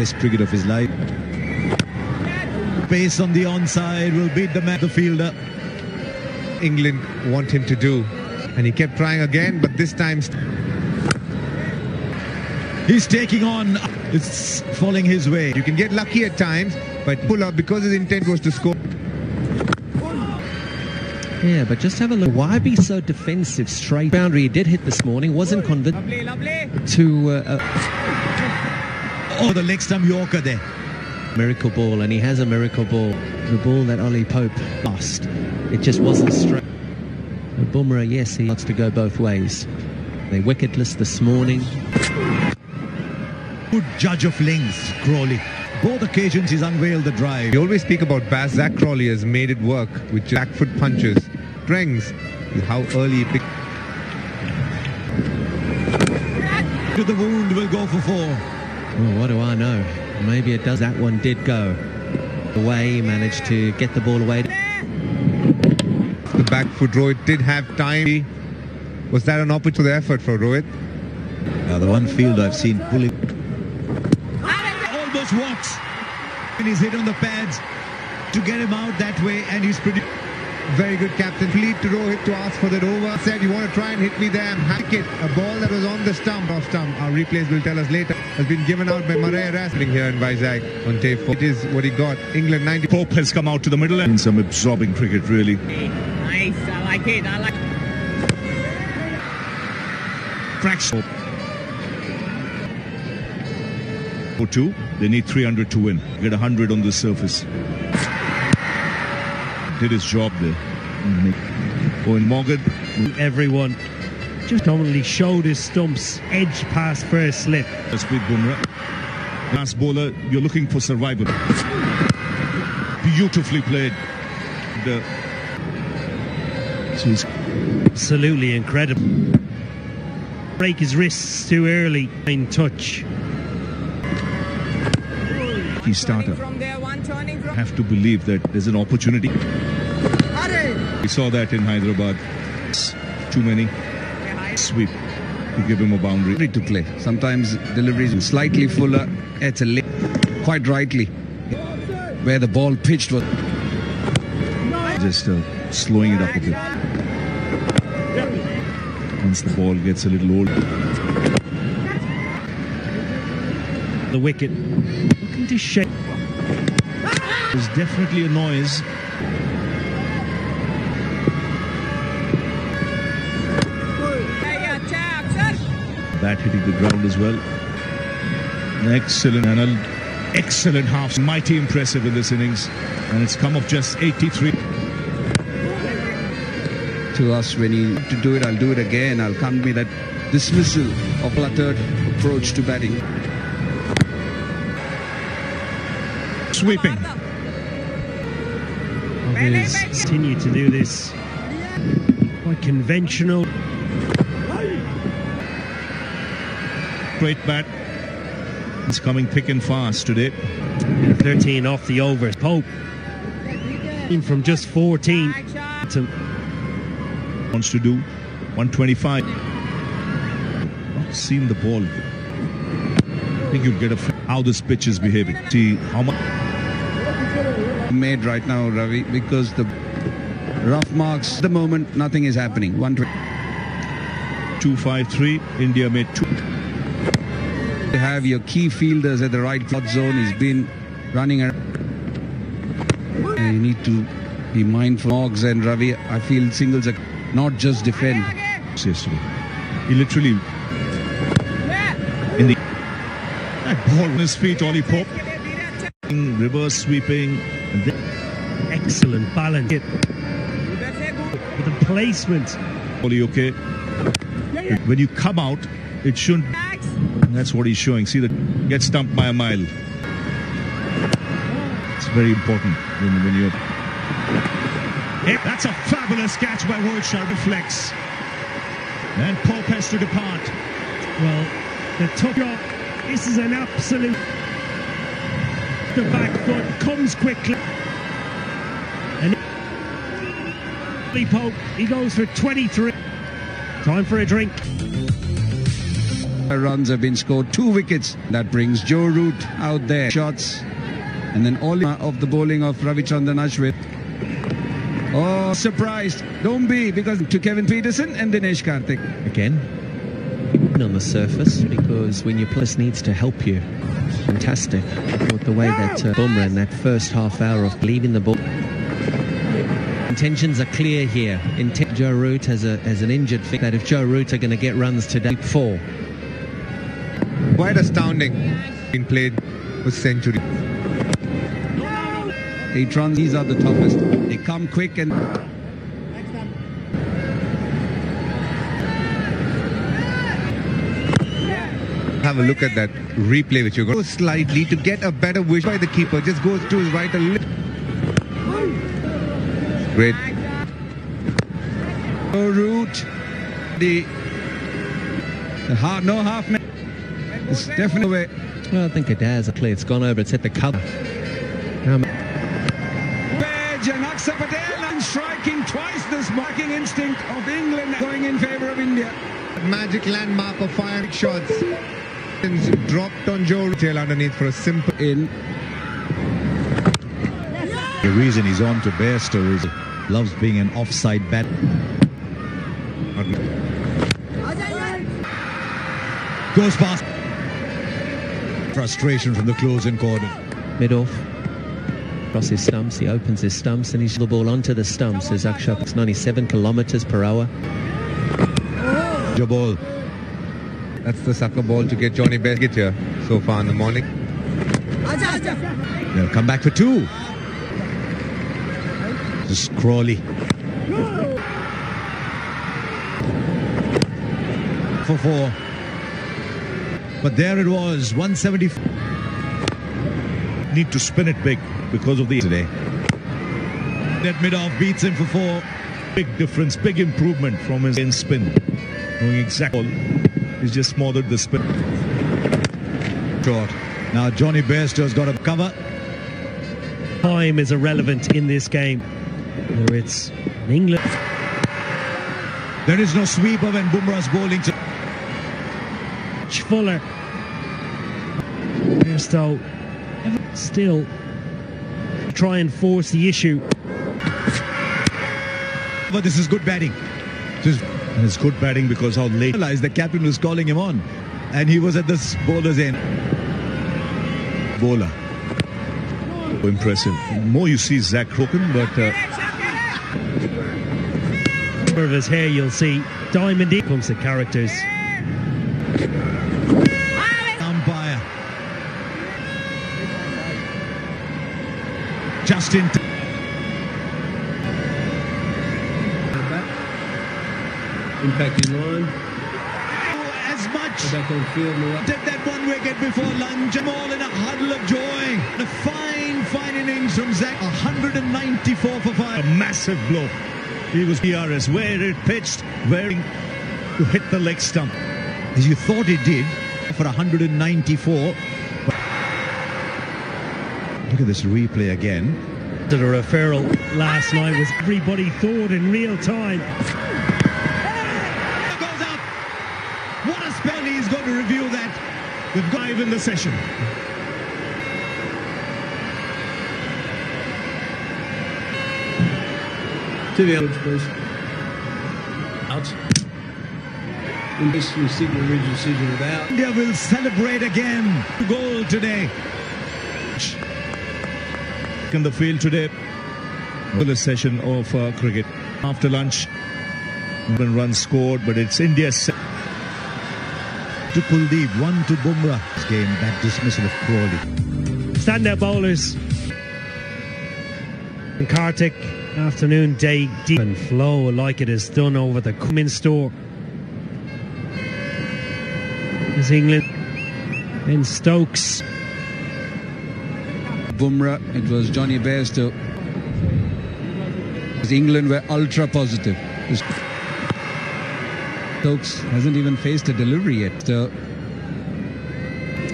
best cricket of his life. Pace on the onside will beat the fielder. England want him to do, and he kept trying again, but this time he's taking on. It's falling his way. You can get lucky at times, but pull up because his intent was to score. Yeah, but just have a look. Why be so defensive? Straight boundary he did hit this morning, wasn't convinced to oh, the leg stump Yorker there. Miracle ball, and he has a miracle ball. The ball that Ollie Pope lost, it just wasn't straight. Bumrah, yes, he wants to go both ways. They wicketless this morning. Good judge of lengths, Crawley. Both occasions he's unveiled the drive. We always speak about Baz. Zach Crawley has made it work with back foot punches. Strengths, how early he picked. To the wound will go for 4. Well, what do I know? Maybe it does. That one did go away. He managed to get the ball away. The back foot, Rohit did have time. Was that an opportunity effort for Rohit? The one field I've seen pulling. Almost walks. And he's hit on the pads to get him out that way, and he's pretty. Very good captain. Lead to Rohit to ask for that over. Said, you want to try and hit me there? I'm happy. A ball that was on the stump, off stump. Our replays will tell us later. Has been given out by Murray wrestling here in Vizag on tape. It is what he got. England 90. Pope has come out to the middle and some absorbing cricket, really. Nice, I like it. I like. Fraction. 2. They need 300 to win. Get 100 on the surface. Did his job there. Owen Morgan. Everyone just only showed his stumps, edge past first slip. With Bumrah. Last bowler, you're looking for survival. Beautifully played. He's absolutely incredible. Break his wrists too early. In touch. Key starter. Have to believe that there's an opportunity. We saw that in Hyderabad. Too many. Sweep to give him a boundary. To play. Sometimes deliveries slightly fuller. It's a late. Quite rightly. Where the ball pitched was. Just slowing it up a bit. Once the ball gets a little old. The wicket. Looking to shake. There's definitely a noise. Bat hitting the ground as well. Excellent and an excellent half. Mighty impressive in this innings. And it's come off just 83. To us, when he to do it, I'll do it again. I'll come with that dismissal of cluttered approach to batting. Sweeping. Continue to do this. Quite conventional. Great bat. It's coming thick and fast today. 13 off the overs. Pope from just 14 wants to do 125. Not seen the ball. I think you'd get how this pitch is behaving. See how much made right now, Ravi, because the rough marks at the moment, nothing is happening. 253. India made 2. You have your key fielders at the right foot zone. He's been running around. And you need to be mindful. Moggs and Ravi, I feel singles are not just defend. Yesterday, he literally in the that ball on his feet. Ollie Pope reverse sweeping. And then excellent balance. With the placement. Ollie, okay. When you come out, it shouldn't. That's what he's showing. See that get stumped by a mile. It's very important when you're. That's a fabulous catch by Rohit. Reflex. And Pope has to depart. Well, the top shot. This is an absolute. The back foot comes quickly. And Pope, he goes for 23. Time for a drink. runs have been scored, 2 wickets. That brings Joe Root out there. Shots. And then all of the bowling of Ravichandran Ashwin. Oh, surprised. Don't be, because to Kevin Peterson and Dinesh Karthik. Again, on the surface, because when your plus needs to help you. Fantastic. I thought the way that Bumrah in that first half hour of leaving the ball. Intentions are clear here. Joe Root has an injured finger that if Joe Root are going to get runs today, 4. Quite astounding. Been played for century. 8 runs, these are the toughest. They come quick and... Have a look at that replay which you got. Go slightly to get a better wish by the keeper. Just goes to his right a little. Great. Joe Root. No half man. It's definitely away. Well, I think it has. It's gone over. It's hit the cover. Page and Akshar Patel and striking twice this marking instinct of England going in favour of India. Magic landmark of firing shots. Dropped on Joe tail underneath for a simple in. The reason he's on to Bairstow is he loves being an offside bat. Goes past. Frustration from the closing corner. Mid-off. Across his stumps, he opens his stumps and he's the ball onto the stumps as Akshar. It's 97 kilometres per hour. Jabal. That's the sucker ball to get Johnny Bairstow here so far in the morning. They'll come back for 2. Just Crawley. For 4. But there it was, 174. Need to spin it big because of the today. That mid-off beats him for 4. Big difference, big improvement from his in spin. Knowing exactly, he's just smothered the spin. Short. Now Johnny Bairstow's got a cover. Time is irrelevant in this game. Whether it's England. There is no sweeper when Bumrah's bowling. Fuller. Bairstow still try and force the issue. But this is good batting. And it's good batting because how late The captain was calling him on, and he was at the bowler's end. bowler. Impressive. More you see Zach Croken, but of his hair, you'll see Diamond E comes to characters. Umpire. Justin. Impact in line. As much. Go back on field. Did that 1 wicket before lunch. All in a huddle of joy. A fine innings from Zach. 194 for 5. a massive blow. He was PRS where it pitched, where to hit the leg stump. As you thought it did for 194. Look at this replay again. The referral last night was everybody thought in real time. Goes out. What a spell. He's going to review that. We've got 5 in the session. To the outs, please. Out. In this signal ridge decision without. India will celebrate again. Goal today. In the field today, full session of cricket. After lunch, 1 run scored, but it's India set. To Kuldeep, 1 to Bumrah. This game, that dismissal of Crawley. Standout bowlers. And Karthik, afternoon, day, deep and flow like it has done over the Cummins store. As England and Stokes. Bumrah, it was Johnny Bairstow. England were ultra positive. Stokes hasn't even faced a delivery yet. So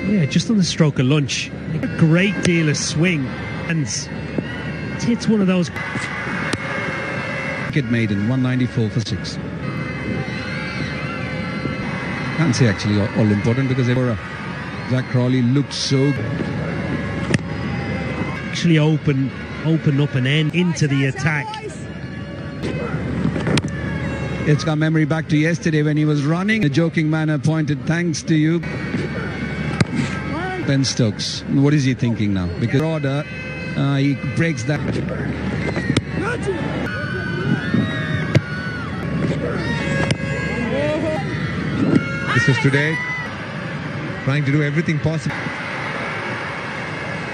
Yeah, just on the stroke of lunch. A great deal of swing. And it's one of those. wicket maiden, 194 for 6. Can't say actually all important because Zach Crawley looks so Actually open up an end into the attack. It's got memory back to yesterday when he was running. A joking manner pointed, thanks to you, Ben Stokes. What is he thinking now? Because order, he breaks that. This is today, trying to do everything possible.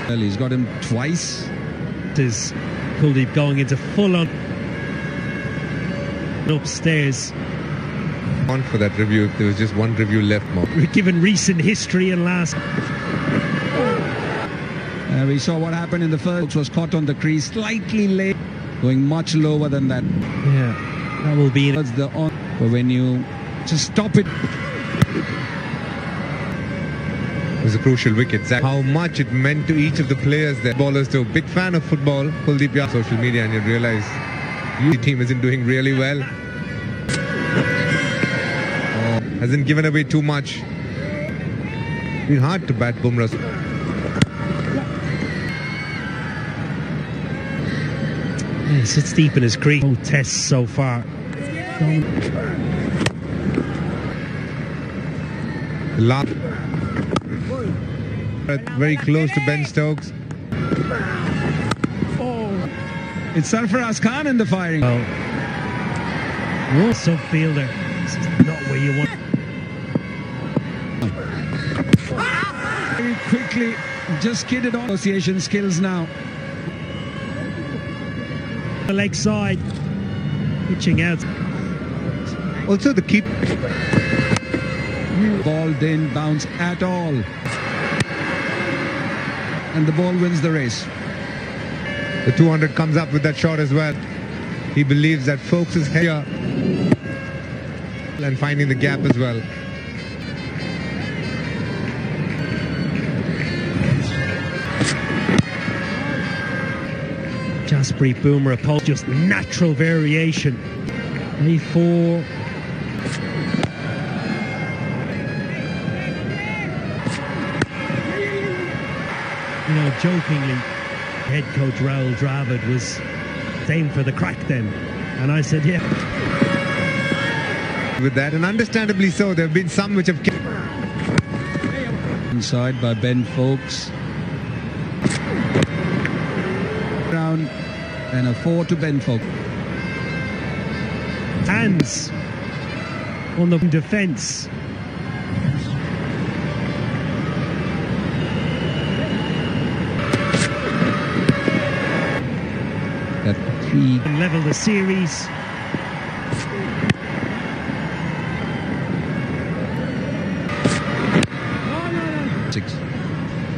Well, he's got him twice. Is Kuldeep going into full-on upstairs. On for that review, if there was just one review left more. Given recent history and last... We saw what happened in the first. Was caught on the crease slightly late, going much lower than that. Yeah, that will be... That's the on. But when you just stop it... It was a crucial wicket. Zach, how much it meant to each of the players there. Ballers too. Big fan of football. Kuldeep Yadav, social media, and you realize the team isn't doing really well. Hasn't given away too much. Been hard to bat Bumrah. He sits deep in his crease. No tests so far. Last. Very close to Ben Stokes. It's Sarfaraz Khan in the firing. Oh. Sub-fielder. This is not where you want. Very quickly, just kidded on. Association skills now. The leg side. Pitching out. Also the keep. Ball didn't bounce at all. And the ball wins the race. The 200 comes up with that shot as well. He believes that Folks is here and finding the gap as well. Jasprit Bumrah, Paul, just natural variation. A4. You know, jokingly, head coach Rahul Dravid was aimed for the crack then. And I said, yeah. With that, and understandably so, there have been some which have... Inside by Ben Folks. Round and a 4 to Ben Folks. Hands on the defence. That 3 level the series. Six.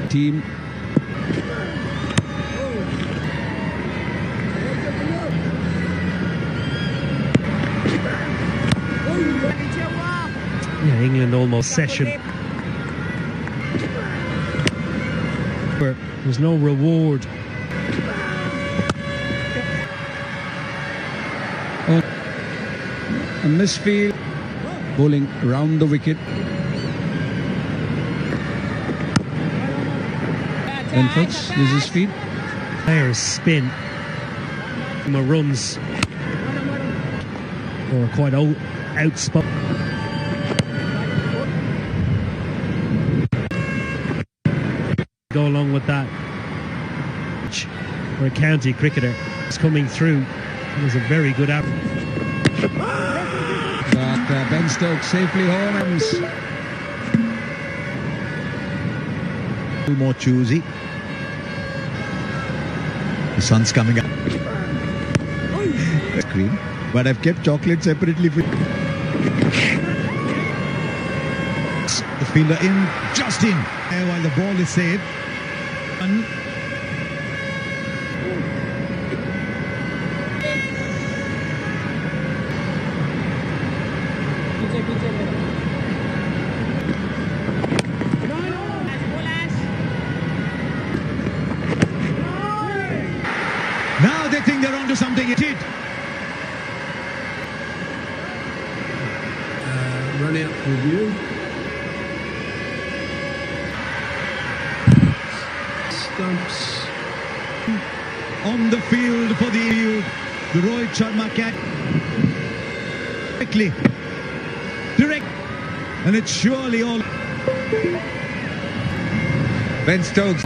Team. Yeah, England almost session. Where there's no reward. Oh, a misfield. Bowling around the wicket. Ben Folks uses speed. Players spin. Runs. Or quite outspoken. Go along with that. For a county cricketer, it's coming through. It was a very good average. But Ben Stokes safely home. More choosy. The sun's coming up. Screen. But I've kept chocolate separately for the fielder in, just in. While the ball is saved. Now they think they're onto something. It did. Run out review. Stumps. On the field for the Rohit Sharma catch. Quickly. Direct. And it's surely all. Ben Stokes.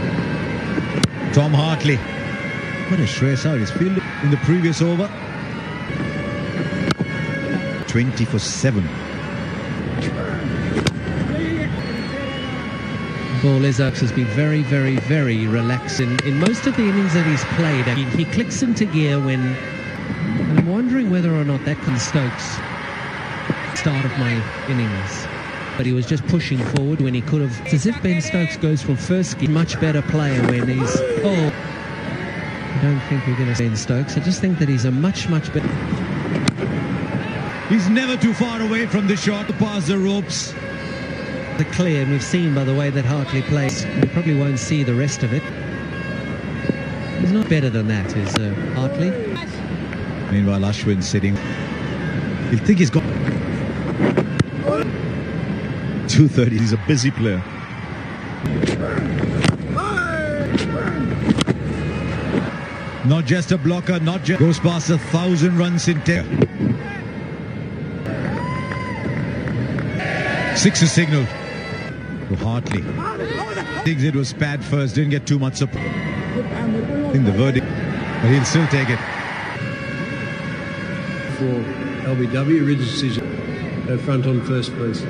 Tom Hartley. What a Shreyas Iyer is fielded in the previous over. 20 for 7. Paul Izzox has been very, very, very relaxed in most of the innings that he's played. He clicks into gear when, and I'm wondering whether or not that can Stokes start of my innings. But he was just pushing forward when he could have. It's as if Ben Stokes goes from first gear, much better player when he's. Oh, I don't think we're going to see Ben Stokes. I just think that he's a much, much better. He's never too far away from the shot to pass the ropes. The clear, and we've seen by the way that Hartley plays, we probably won't see the rest of it. He's not better than that, is Hartley. Meanwhile, Ashwin sitting. He'll think he's got 230. He's a busy player. Not just a blocker, not just goes past 1,000 runs in 10. 6 is signaled to Hartley. Thinks it was pad first, didn't get too much support. I think the verdict, but he'll still take it. For LBW, Ridge decision. Go front on first, please.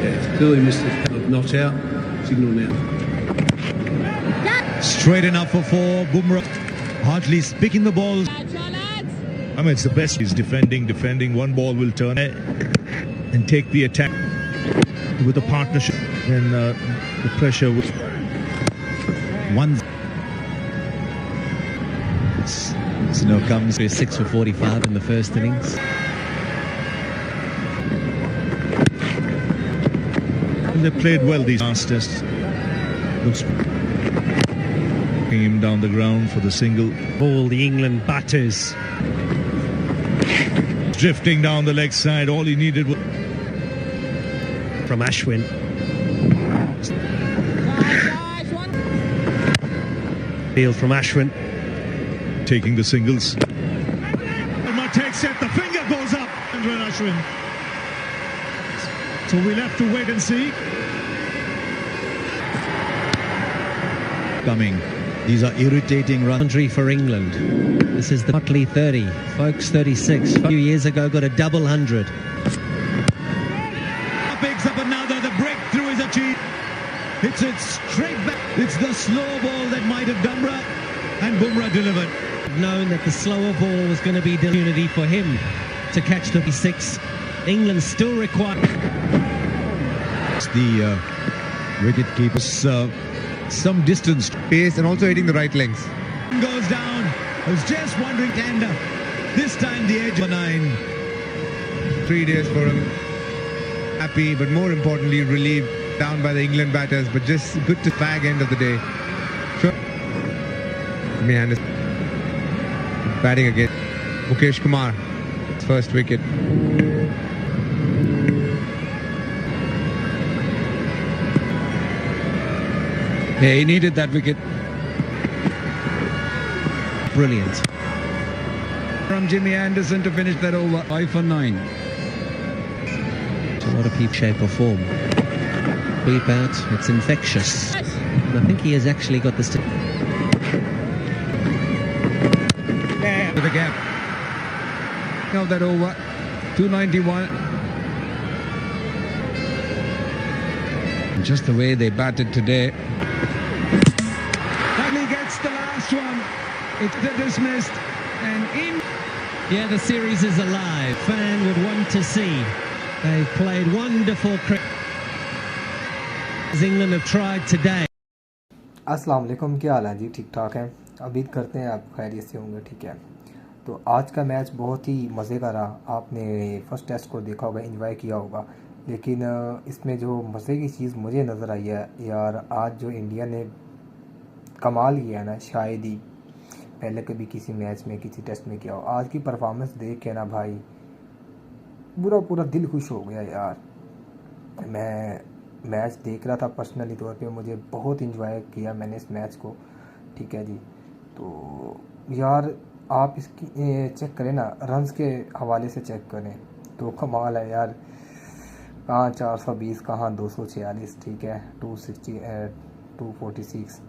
Yeah, it's clearly missed the not out. Signal now. Straight enough for 4. Bumrah. Hartley's picking the balls. I mean, it's the best. He's defending. One ball will turn and take the attack with a partnership. And the pressure will. Snow comes. 6 for 45 in the first innings. And they played well these last tests. Looks him down the ground for the single. All the England batters. Drifting down the leg side. All he needed was From Ashwin. Field from Ashwin. taking the singles. Takes it, the finger goes up. Andrew Ashwin. So we'll have to wait and see. Coming. These are irritating runs. Boundary for England. This is the Hartley 30. Folks 36. A few years ago got a double 100. Picks up another. The breakthrough is achieved. It's it straight back. It's the slow ball that might have Bumrah, and Bumrah delivered. Known that the slower ball was going to be the opportunity for him to catch the 6. England still require. The wicket keepers some distance. Pace and also hitting the right lengths. Goes down. I was just wondering, tender. This time the edge of 9. 3 days for him. Happy, but more importantly, relieved. Down by the England batters, but just good to fag end of the day. Sure. I mean, Anderson batting again. Mukesh Kumar, first wicket. Yeah, he needed that wicket. Brilliant. From Jimmy Anderson to finish that over. 5 for 9. It's a lot of people, shape or form. Sweep out, it's infectious. And I think he has actually got this. To the gap. Now that over. 291. And just the way they batted today. Dudley gets the last one. It's dismissed. And in. Yeah, the series is alive. Fan would want to see. They've played wonderful cricket. England have tried today. अस्सलाम वालेकुम, क्या हाल है जी? ठीक ठाक हैं, उम्मीद करते हैं आप खैरियत से होंगे। ठीक है, तो आज का मैच बहुत ही मज़े का रहा। आपने फर्स्ट टेस्ट को देखा होगा, एंजॉय किया होगा, लेकिन इसमें जो मज़े की चीज़ मुझे नज़र आई है यार, आज जो इंडिया ने कमाल किया है ना, शायद ही पहले कभी किसी मैच में किसी टेस्ट में किया हो। आज की परफॉर्मेंस देख के ना भाई पूरा दिल खुश हो गया यार। मैं मैच देख रहा था पर्सनली तौर पे, मुझे बहुत इंजॉय किया मैंने इस मैच को, ठीक है जी। तो यार आप इसकी चेक करें ना, रन्स के हवाले से चेक करें तो कमाल है यार, कहाँ 420 कहाँ 246, ठीक है 260 246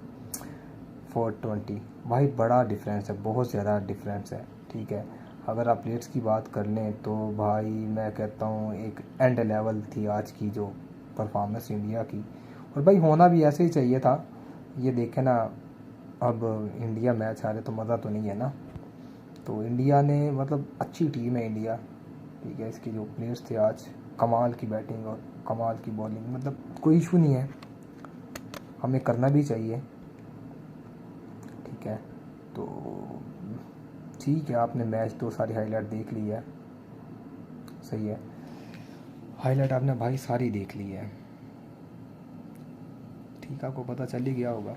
420, भाई बड़ा डिफरेंस है, बहुत ज़्यादा डिफरेंस है, ठीक है। अगर आप प्लेयर्स की बात कर लें तो भाई मैं कहता हूँ एक एंड लेवल थी आज की जो परफॉर्मेंस इंडिया की, और भाई होना भी ऐसे ही चाहिए था। ये देखें ना, अब इंडिया मैच हारे तो मज़ा तो नहीं है ना। तो इंडिया ने मतलब अच्छी टीम है इंडिया, ठीक है। इसके जो प्लेयर्स थे आज, कमाल की बैटिंग और कमाल की बॉलिंग, मतलब कोई इशू नहीं है, हमें करना भी चाहिए, ठीक है। तो ठीक है, आपने मैच तो सारी हाईलाइट देख ली है, सही है, हाईलाइट आपने भाई सारी देख ली है, ठीक, आपको पता चल ही गया होगा।